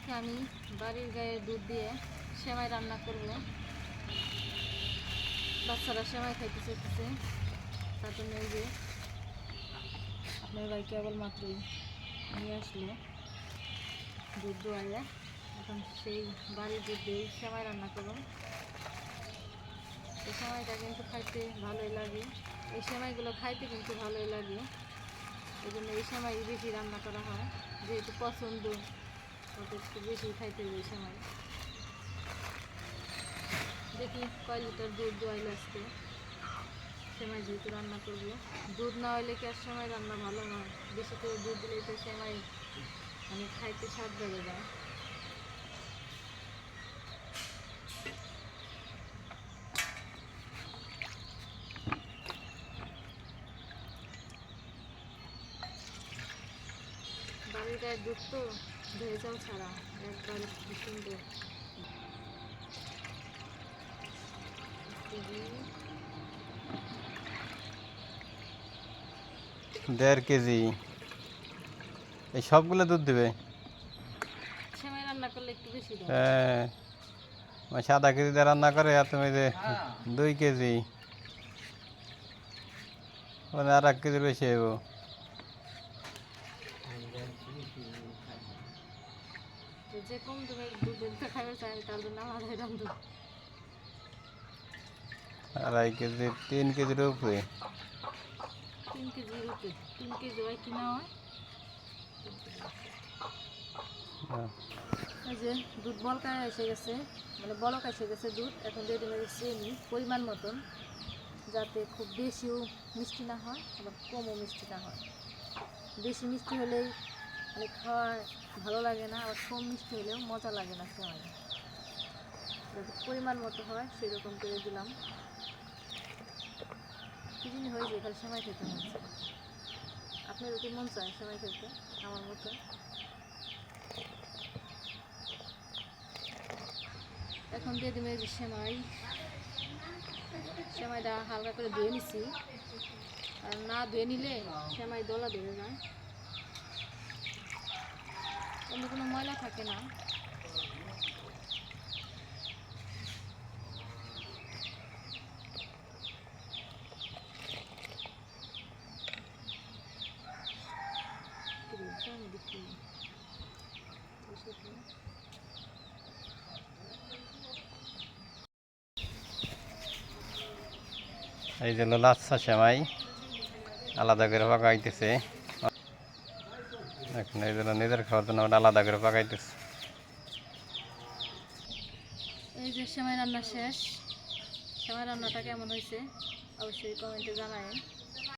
আজকে আমি বাড়ির গায়ে দুধ দিয়ে সেমাই রান্না করব। বাচ্চারা সেমাই খাইতে চাইতেছে, তার জন্য এই যে আপনার ভাই কেবলমাত্রই নিয়ে আসলো দুধ দোয়াইয়া। এখন সেই বাড়ির দুধ দিয়ে সেমাই রান্না করব। এই সেমাইটা কিন্তু খাইতে ভালোই লাগে, এই সেমাইগুলো খাইতে কিন্তু ভালোই লাগে, এই জন্য এই সেমাই বেশি রান্না করা হয়, যেহেতু পছন্দ ওদের একটু বেশি খাইতে হবে এই সেমাই। দেখি কয় লিটার দুধ দোয়াইলে আজকে সেমাই যেহেতু রান্না করবো। দুধ না হইলে কি আর সেমাই রান্না ভালো হয়? বেশি করে দুধ দিলেই তো সেমাই মানে খাইতে স্বাদ বেড়ে যায়। বাড়ির গায়ের দুধ তো ভেজাল ছাড়া একবারে খুব সুন্দর। 1.5 কেজি এই সবগুলো দুধ দেবে? সেমাই রান্না করলে একটু বেশি দেয়। হ্যাঁ, সাদা কেজি দিয়ে রান্না করে আর তুমি যে 2 কেজি মানে আর 1 কেজির বেশি হইব। যে কম তুমি দুধ দিতে খাবে চাই তার জন্য আলাদাই রান্ধু। 2.5 কেজি 3 কেজির উপরে। 3 কেজির উপরে, 3 কেজি হয় কিনা হয়। এই যে দুধ বলকায় এসে গেছে, মানে বলক এসে গেছে দুধ। এখন দিয়ে দেবে চিনি পরিমাণ মতন, যাতে খুব বেশিও মিষ্টি না হয় আবার কমও মিষ্টি না হয়। বেশি মিষ্টি হলেই মানে খাওয়া ভালো লাগে না, আবার কম মিষ্টি হলেও মজা লাগে না সেমাই। যাতে পরিমাণ মতো হয় সেরকম করে দিলাম। কি জিনিস হয়েছে খালি সেমাই খেতে মন চায়। আপনারও কি মন চায় সেমাই খেতে আমার মতো? এখন দিয়ে দিবে যে সেমাই। সেমাইটা হালকা করে ধুয়ে নিছি, আর না ধুয়ে নিলে সেমাই দলা ধরে যায়, অন্য কোনো ময়লা থাকে না। এই যে লাচ্ছা সেমাই আলাদা করে পাকাইতেছে এখন, এই জন্য নিজের খাওয়ার জন্য ওটা আলাদা করে পাকাইতেছে। এই যে সেমাই রান্না শেষ। সেমাই রান্নাটা কেমন হয়েছে অবশ্যই কমেন্টে জানাবেন।